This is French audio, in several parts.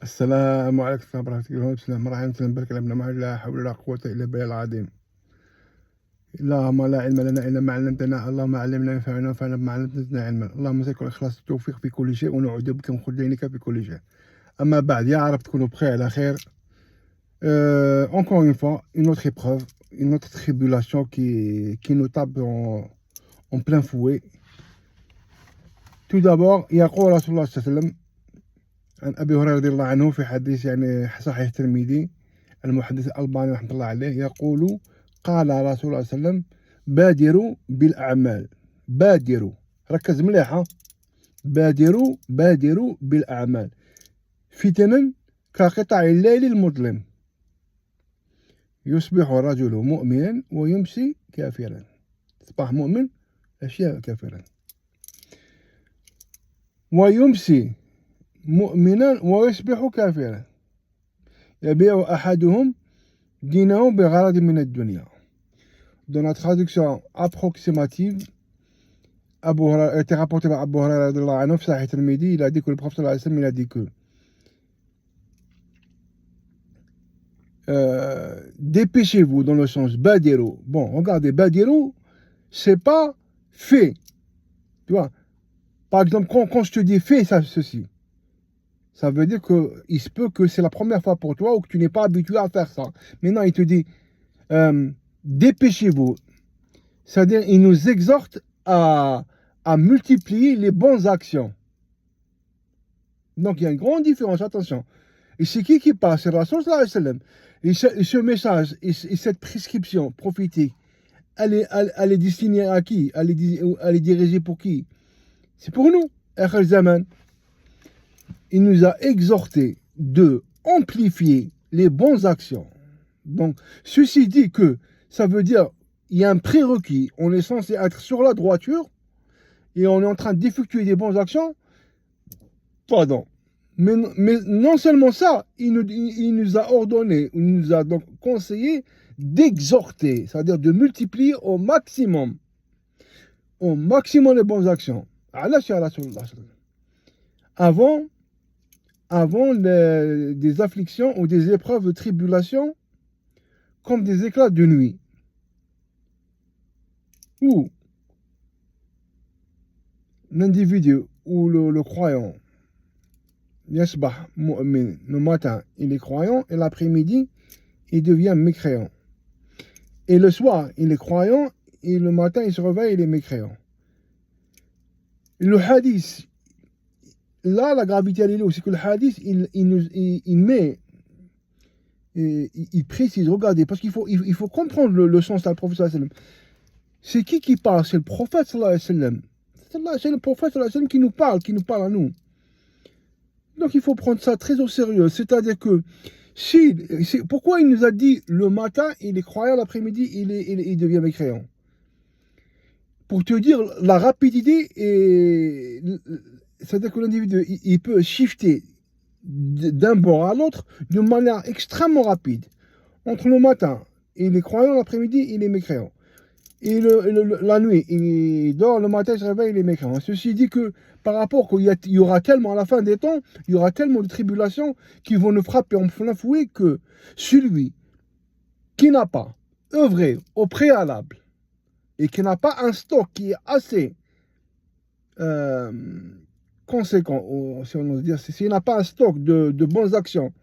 السلام عليكم ورحمة الله وبركاته. مرحبا بك يا ابن معي. لا حول ولا قوة إلا بالله العظيم. اللهم لا علم لنا إلا ما علمتنا. اللهم علمنا ينفعنا وانفعنا بما علمتنا علما. اللهم نسألك الإخلاص والتوفيق في كل شيء ونعوذ بك من خذلانك في كل شيء. أما بعد، يا رب تكونوا بخير على خير. Encore une fois, une autre épreuve, une autre tribulation qui nous tape en plein fouet. Tout d'abord, يقول رسول الله صلى الله عليه وسلم عن أبي هريرة رضي الله عنه في حديث يعني صحيح الترمذي، المحدث الألباني رحمة الله عليه يقول: قال رسول الله صلى الله عليه وسلم: بادروا بالأعمال. بادروا، ركز مليح، بادروا بالأعمال فتنا كقطع الليل المظلم، يصبح الرجل مؤمنا ويمسي كافرا. صباح مؤمن أشياء كافرا، ويمسي مؤمنا ويصبح كافرا، يبيع أحدهم دينه بغرض من الدنيا. Dans la traduction approximative, a été rapporté par Abu Huraira radhiyallahu anhu, Sahih al-Tirmidhi, il a dit que le prophète sallallahu alayhi wa sallam, il a dit que dépêchez-vous, dans le sens badiru. Bon, regardez, badiru, c'est pas fait. Tu vois, par exemple, quand je te dis fais ça, ceci, ça veut dire qu'il se peut que c'est la première fois pour toi ou que tu n'es pas habitué à faire ça. Maintenant, il te dit dépêchez-vous. C'est-à-dire, il nous exhorte à multiplier les bonnes actions. Donc, il y a une grande différence, attention. Et c'est qui parle? C'est Rasul sallallahu alayhi wa sallam. Et ce message et cette prescription prophétique, elle est destinée à qui? Elle est dirigée pour qui? C'est pour nous. Akhir Zaman. Il nous a exhorté de amplifier les bonnes actions. Donc, ceci dit que ça veut dire il y a un prérequis. On est censé être sur la droiture et on est en train d'effectuer des bonnes actions. Pardon. Mais non seulement ça, il nous a ordonné, il nous a donc conseillé d'exhorter, c'est-à-dire de multiplier au maximum les bonnes actions. Avant des afflictions ou des épreuves de tribulation, comme des éclats de nuit, où l'individu ou le croyant, Yasbah mu'min, le matin il est croyant et l'après-midi il devient mécréant. Et le soir il est croyant et le matin il se réveille et il est mécréant. Le hadith, là la gravité elle est là, c'est que le hadith il met, il précise, regardez, parce qu'il faut comprendre le sens du prophète sallallahu alayhi wa sallam. C'est qui parle? C'est le prophète sallallahu alayhi wa sallam. C'est le prophète sallallahu alayhi wa sallam qui nous parle à nous. Donc il faut prendre ça très au sérieux. C'est-à-dire que pourquoi il nous a dit le matin il est croyant, l'après-midi il devient mécréant? Pour te dire la rapidité, c'est-à-dire que l'individu il peut shifter d'un bord à l'autre d'une manière extrêmement rapide. Entre le matin il est croyant, l'après-midi il est mécréant. Et la nuit, il dort, le matin, il se réveille, il est mécréant. Ceci dit que par rapport qu'il y aura tellement, à la fin des temps, il y aura tellement de tribulations qui vont nous frapper en plein fouet que celui qui n'a pas œuvré au préalable et qui n'a pas un stock qui est assez conséquent, si on ose dire, s'il n'a pas un stock de bonnes actions,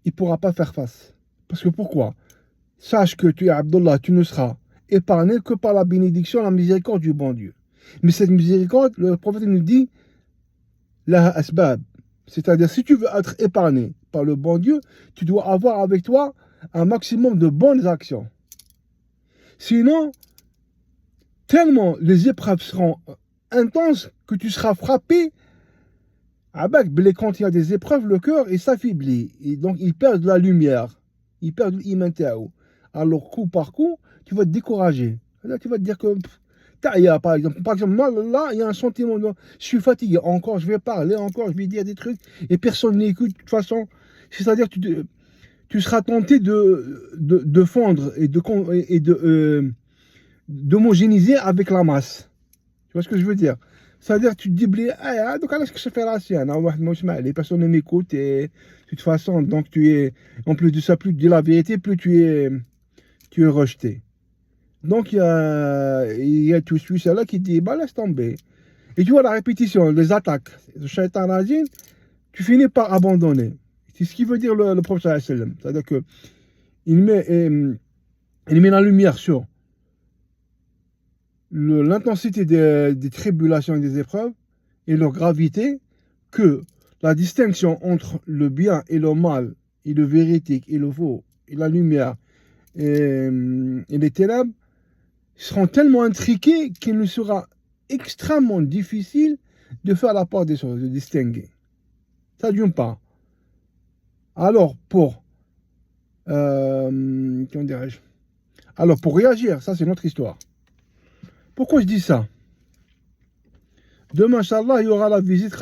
il ne pourra pas faire face. Parce que pourquoi? Sache que tu es Abdullah, tu ne seras épargné que par la bénédiction, la miséricorde du bon Dieu. Mais cette miséricorde, le prophète nous dit, la asbab. C'est-à-dire, si tu veux être épargné par le bon Dieu, tu dois avoir avec toi un maximum de bonnes actions. Sinon, tellement les épreuves seront intenses que tu seras frappé. Quand il y a des épreuves, le cœur s'affaiblit. Et donc, il perd de la lumière. Il perd de l'iman. Alors, coup par coup, tu vas te décourager. Là, tu vas te dire que par exemple, moi, là, il y a un sentiment de je suis fatigué, encore je vais parler, encore je vais dire des trucs, et personne n'écoute. De toute façon, c'est-à-dire que tu seras tenté de fondre et d'homogénéiser avec la masse. Tu vois ce que je veux dire? C'est-à-dire, tu te dis, donc, alors, ce que je fais la sienne, les personnes ne m'écoutent, et de toute façon, donc, en plus de ça, plus tu dis la vérité, plus tu es rejeté. Donc, il y a tout celui-là qui dit, bah, laisse tomber. Et tu vois la répétition, les attaques, le shaitan rajim, tu finis par abandonner. C'est ce qui veut dire le prophète sallallahu alayhi wa sallam. C'est-à-dire que il met la lumière sur l'intensité des tribulations et des épreuves et leur gravité, que la distinction entre le bien et le mal, et le véridique et le faux, et la lumière et les ténèbres, seront tellement intriqués qu'il nous sera extrêmement difficile de faire la part des choses, de distinguer. Ça d'une part. Alors, comment dirais-je? Alors, pour réagir, ça c'est notre histoire. Pourquoi je dis ça? Demain, Inch'Allah, il y aura la visite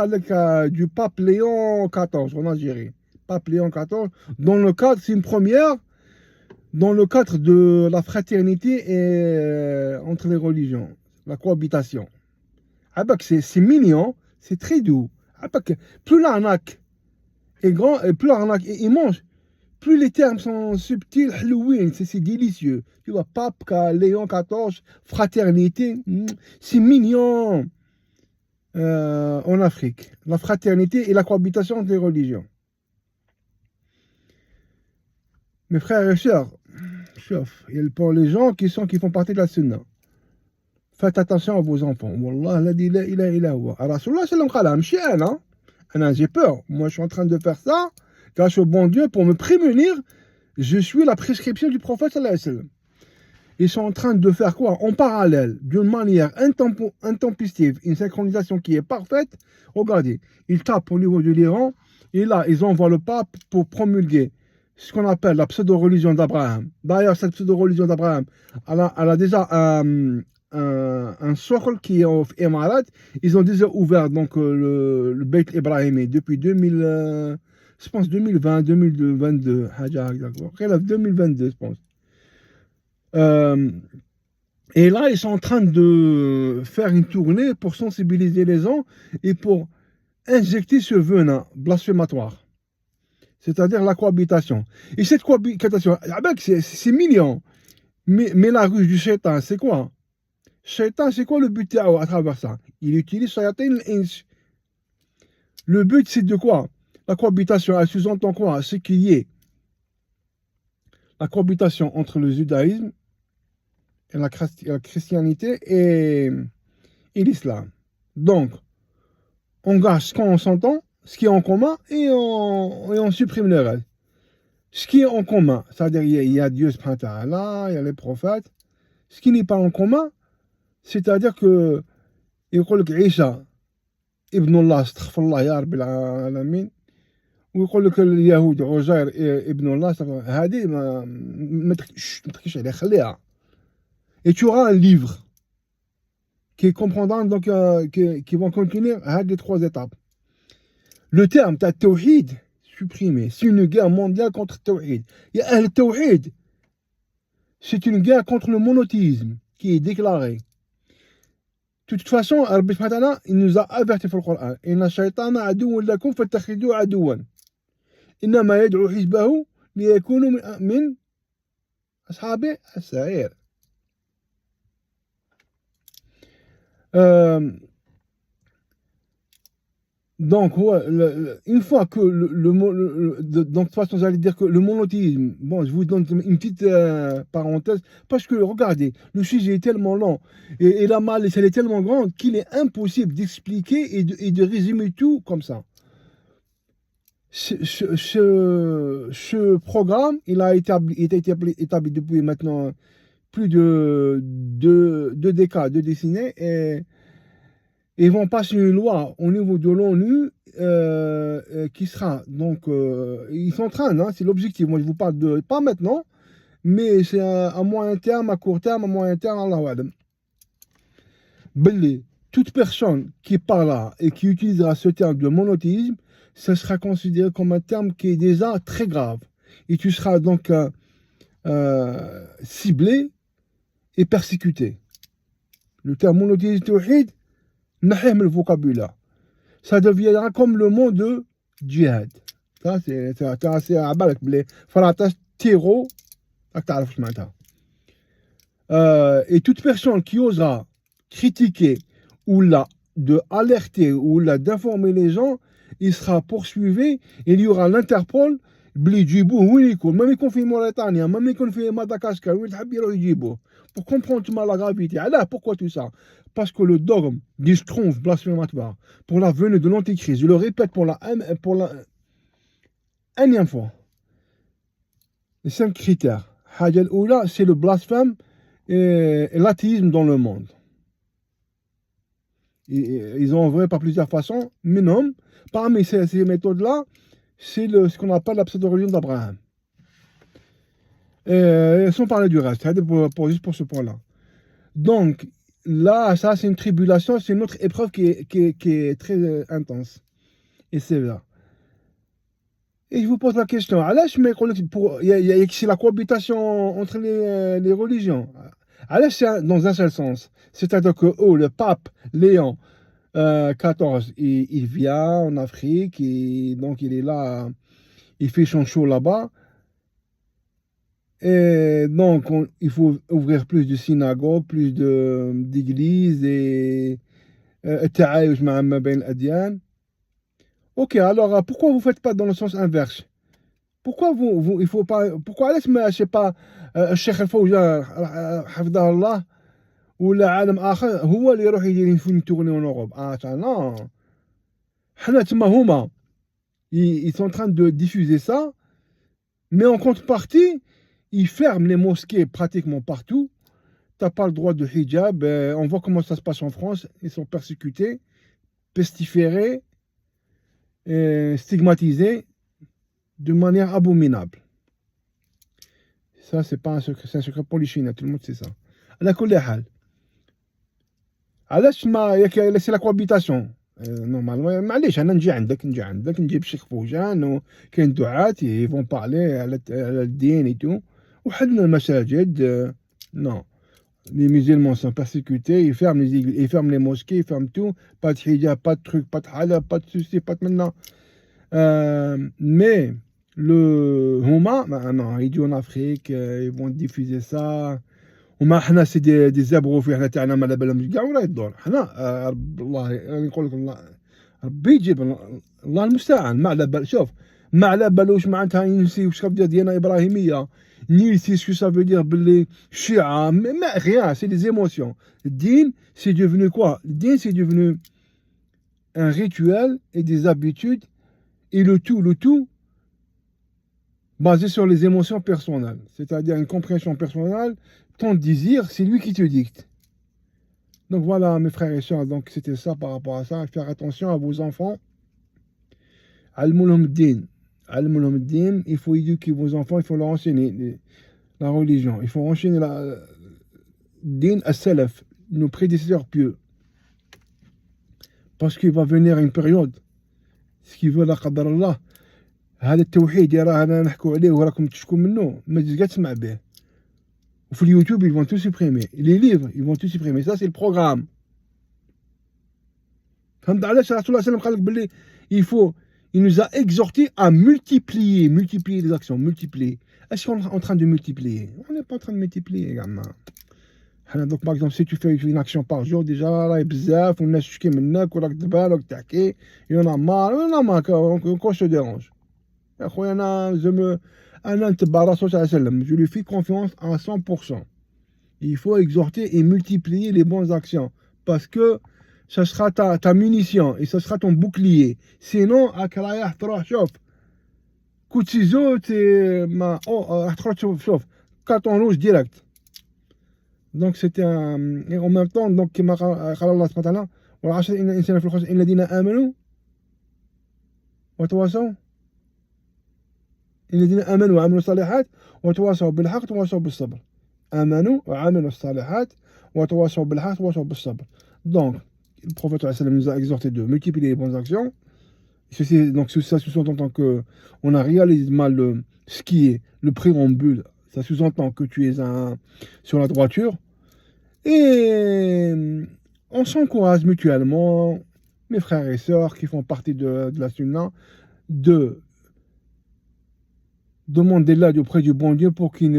du pape Léon XIV en Algérie. Pape Léon XIV, dans le cadre, c'est une première, dans le cadre de la fraternité entre les religions, la cohabitation. Ah bah, c'est mignon, c'est très doux. Ah bah, plus l'arnaque est grand, et plus l'arnaque est immense, plus les termes sont subtils, Halloween, c'est délicieux. Tu vois, pape Léon XIV, fraternité, c'est mignon. En Afrique, la fraternité et la cohabitation des religions. Mes frères et sœurs, pour les gens qui font partie de la sunna, faites attention à vos enfants. Wallah, la ilaha illa huwa. Rasulullah sallallahu alayhi wa sallam, j'ai peur. Moi, je suis en train de faire ça grâce au bon Dieu pour me prémunir. Je suis la prescription du prophète sallallahu alayhi wa sallam. Ils sont en train de faire quoi? En parallèle, d'une manière intempestive, une synchronisation qui est parfaite. Regardez, ils tapent au niveau de l'Iran, et là, ils envoient le pape pour promulguer ce qu'on appelle la pseudo-religion d'Abraham. D'ailleurs, cette pseudo-religion d'Abraham, elle a déjà un socle qui est au Émirats. Ils ont déjà ouvert donc, le Beit Ibrahimi depuis 2000, je pense 2020, 2022, 2022, je pense. Et là, ils sont en train de faire une tournée pour sensibiliser les gens et pour injecter ce venin blasphématoire, c'est-à-dire la cohabitation. Et cette cohabitation, c'est mignon, mais la ruse du shaitan, c'est quoi? Shaitan, c'est quoi le but à travers ça? Il utilise shayatin al-ins. Le but, c'est de quoi? La cohabitation, elle sous-entend quoi? C'est qu'il y ait la cohabitation entre le judaïsme et la christianité et l'islam. Donc, on gâche ce qu'on s'entend, ce qui est en commun, et on supprime le reste. Ce qui est en commun, c'est-à-dire il y a Dieu subhanahu wa ta'ala, il y a les prophètes. Ce qui n'est pas en commun, c'est-à-dire que il dit Isa ibn Allah, astaghfirullah ya rabbil alamin, ou il dit que les Yahoud, Uzair ibn Allah, هذه ما تحكيش عليها, خليها. Et tu auras un livre qui comprendra donc qui vont contenir les trois étapes. Le terme tawhid supprimé, c'est une guerre mondiale contre tawhid. Et le tawhid, c'est une guerre contre le monothéisme qui est déclaré. De toute façon, Rabbi subhanahu wa ta'ala, il nous a averti dans le Coran. Inna shaytana aduwwun lakum fattakhidhuhu aduwwan. Innama yad'u hizbahu liyakunu min ashabi as-sa'ir. Donc, ouais, une fois que donc, de toute façon, j'allais dire que le monothéisme, bon, je vous donne une petite parenthèse, parce que, regardez, le sujet est tellement long, et la malice, elle est tellement grande, qu'il est impossible d'expliquer et de résumer tout comme ça. Ce programme, il a été établi depuis maintenant plus de deux décades, deux décennies, et ils vont passer une loi au niveau de l'ONU qui sera donc ils sont en train, hein, c'est l'objectif. Moi je vous parle de pas maintenant, mais c'est à moyen terme, à court terme, à moyen terme, Allahu A'lam. Belé, toute personne qui parlera et qui utilisera ce terme de monothéisme, ça sera considéré comme un terme qui est déjà très grave, et tu seras donc ciblé et persécuté. Le terme monothéisme tawhid, نحيه من الفوكابulaire. Ça deviendra comme le mot de djihad. Ça c'est à بالك بلي فرطاش تيرو راك تعرف واش معناتها. Et toute personne qui osera critiquer ou là de alerter ou là d'informer les gens, il sera poursuivi. Il y aura l'Interpol بلي يجيبوه وين يكون، même يكون في موريتانيا، même يكون في مدغشقر، وين تحب يروح يجيبوه. Pour comprendre la gravité. Alors, pourquoi tout ça? Parce que le dogme du schtroumpf blasphématoire pour la venue de l'Antichrist, je le répète pour la énième fois, les 5 critères. Haja al-oula, c'est le blasphème et l'athéisme dans le monde. Ils ont œuvré par plusieurs façons, mais non, parmi ces méthodes-là, c'est ce qu'on appelle la pseudo-religion d'Abraham. Sans parler du reste, juste pour ce point-là. Donc, là, ça, c'est une tribulation, c'est une autre épreuve qui est très intense et sévère. Et je vous pose la question, c'est la cohabitation entre les religions. Alors, c'est dans un seul sens. C'est-à-dire que le pape Léon XIV, il vient en Afrique, et donc il est là, il fait son show là-bas. Et donc, il faut ouvrir plus de synagogues, plus d'églises et التعايش مع ما بين الأديان. Ok, alors pourquoi vous ne faites pas dans le sens inverse? Pourquoi il faut pas, pourquoi je sais pas, الشيخ الفوزان حفظه الله ولا عالم آخر هو اللي يروح يدير une tournée en Europe? Ah non. حنا تما هما ils sont en train de diffuser ça, mais en contrepartie, ils ferment les mosquées pratiquement partout. Tu n'as pas le droit de hijab. On voit comment ça se passe en France. Ils sont persécutés, pestiférés, stigmatisés de manière abominable. Ça, c'est pas un secret, c'est un secret polichinelle. Tout le monde sait ça. على كل حال. علاش ما c'est la cohabitation. نورمالمون معليش انا نجي عندك نجيب الشيخ فوجان وكاين دعاة يفون بارلي على الدين et tout. وحدنا المساجد. Non. Les musulmans sont persécutés, ils ferment les églises, ils ferment les mosquées, ils ferment tout. Pas de hijab, pas de truc, pas de halal, pas de ceci, pas de maintenant. Mais le Huma, non, ils disent en Afrique, ils vont diffuser ça. وما حنا سي دي زابغو في حنا تاعنا ما على بالهمش كاع ولا يدور حنا الله نقول لكم الله ربي يجيب الله المستعان ما على بال شوف ما على بالوش معناتها ينسي واش كتبدا ديانه ابراهيميه نيسي سكو سا فو دير باللي الشيعه ما rien c'est des émotions. الدين c'est devenu quoi? Le din c'est devenu un rituel et des habitudes et le tout basé sur les émotions personnelles, c'est-à-dire une compréhension personnelle. Ton désir, c'est lui qui te dicte. Donc voilà, mes frères et sœurs, donc c'était ça par rapport à ça. Faire attention à vos enfants. Al-Mulhum Din, il faut éduquer vos enfants, il faut leur enseigner la religion. Il faut enseigner la Din as-Salaf, nos prédécesseurs pieux. Parce qu'il va venir une période, ce qui veut la qadar Allah, هذا التوحيد راه انا نحكوا عليه وراكم تشكوا منه ما تجيش تسمع به. Sur YouTube, ils vont tout supprimer. Les livres, ils vont tout supprimer. Ça, c'est le programme. Il nous a exhorté à multiplier les actions, multiplier. Est-ce qu'on est en train de multiplier? On n'est pas en train de multiplier, gamin. Donc, par exemple, si tu fais une action par jour, déjà, là, il y a beaucoup de il y en a marre, quand je te dérange. Je lui fais confiance à 100%. Il faut exhorter et multiplier les bonnes actions parce que ça sera ta munition et ça sera ton bouclier. Sinon, coup de ciseau, carton rouge direct. Donc c'était et en même temps, donc كما قال الله سبحانه وتعالى والعشر إن الإنسان في الخسر إلا الذين آمنوا وتواصوا الذين آمنوا وعملوا الصالحات وتواصوا بالحق وتواصوا بالصبر. آمنوا وعملوا الصالحات وتواصوا بالحق وتواصوا بالصبر. Donc, le prophète nous a exhorté de multiplier les bonnes actions. Donc ça sous-entend que on a réalisé mal ce qui est le préambule. Ça sous-entend que tu es sur la droiture. Et on s'encourage mutuellement, mes frères et sœurs qui font partie de la Sunna, de demander l'aide auprès du bon Dieu pour qu'il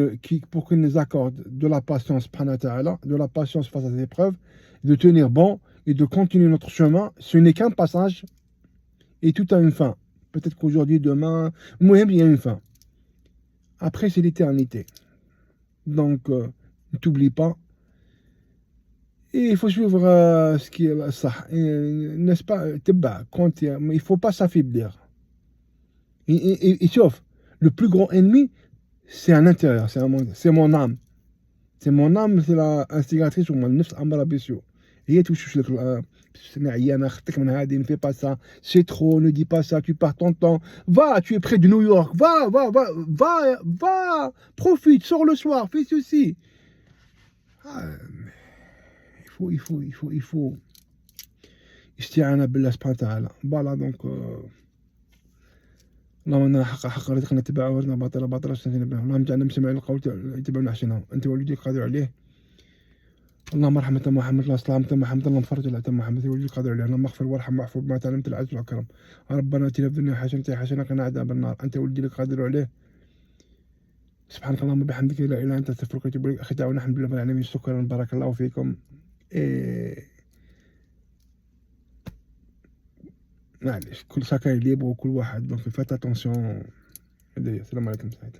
nous accorde de la patience, de la patience face à ces épreuves, de tenir bon et de continuer notre chemin. Ce n'est qu'un passage et tout a une fin. Peut-être qu'aujourd'hui, demain, moi-même, il y a une fin. Après, c'est l'éternité. Donc, ne t'oublie pas. Et il faut suivre ce qui est ça. N'est-ce pas? Il ne faut pas s'affaiblir. Et sauf, le plus grand ennemi, c'est à l'intérieur, c'est mon âme. C'est mon âme, c'est la instigatrice ou mon nefs amara bisou. هي توشوش لك انا عيانه خدتك من هذه ne fais pas ça, c'est trop, ne dis pas ça, tu perds ton temps. Va, tu es près de New York, va, profite, sors le soir, fais ceci. Ah, il faut استعانة بالله سبحانه وتعالى. Voilà donc اللهم انا حق رزقنا اتباعه وارنا باطلا باطلا واجتنبنا. اللهم اجعلنا من سماع القول يتبعون احسنه انت وليك قادر عليه. اللهم رحمة محمد، اللهم سلامة محمد، اللهم فرج الأتم محمد وليك قادر عليه. اللهم اغفر وارحم واعفو بما تعلمت العز والكرم. ربنا اتنا في الدنيا حسنة قنا عذاب النار انت وليك قادر عليه. سبحانك اللهم وبحمدك لا اله الا انت استغفرك واتوب اليك. اخي دعونا الحمد لله رب العالمين. شكرا بارك الله فيكم. معليش كل شاكا يليب وكل واحد دونك فات اتونسيون. السلام عليكم سعيد.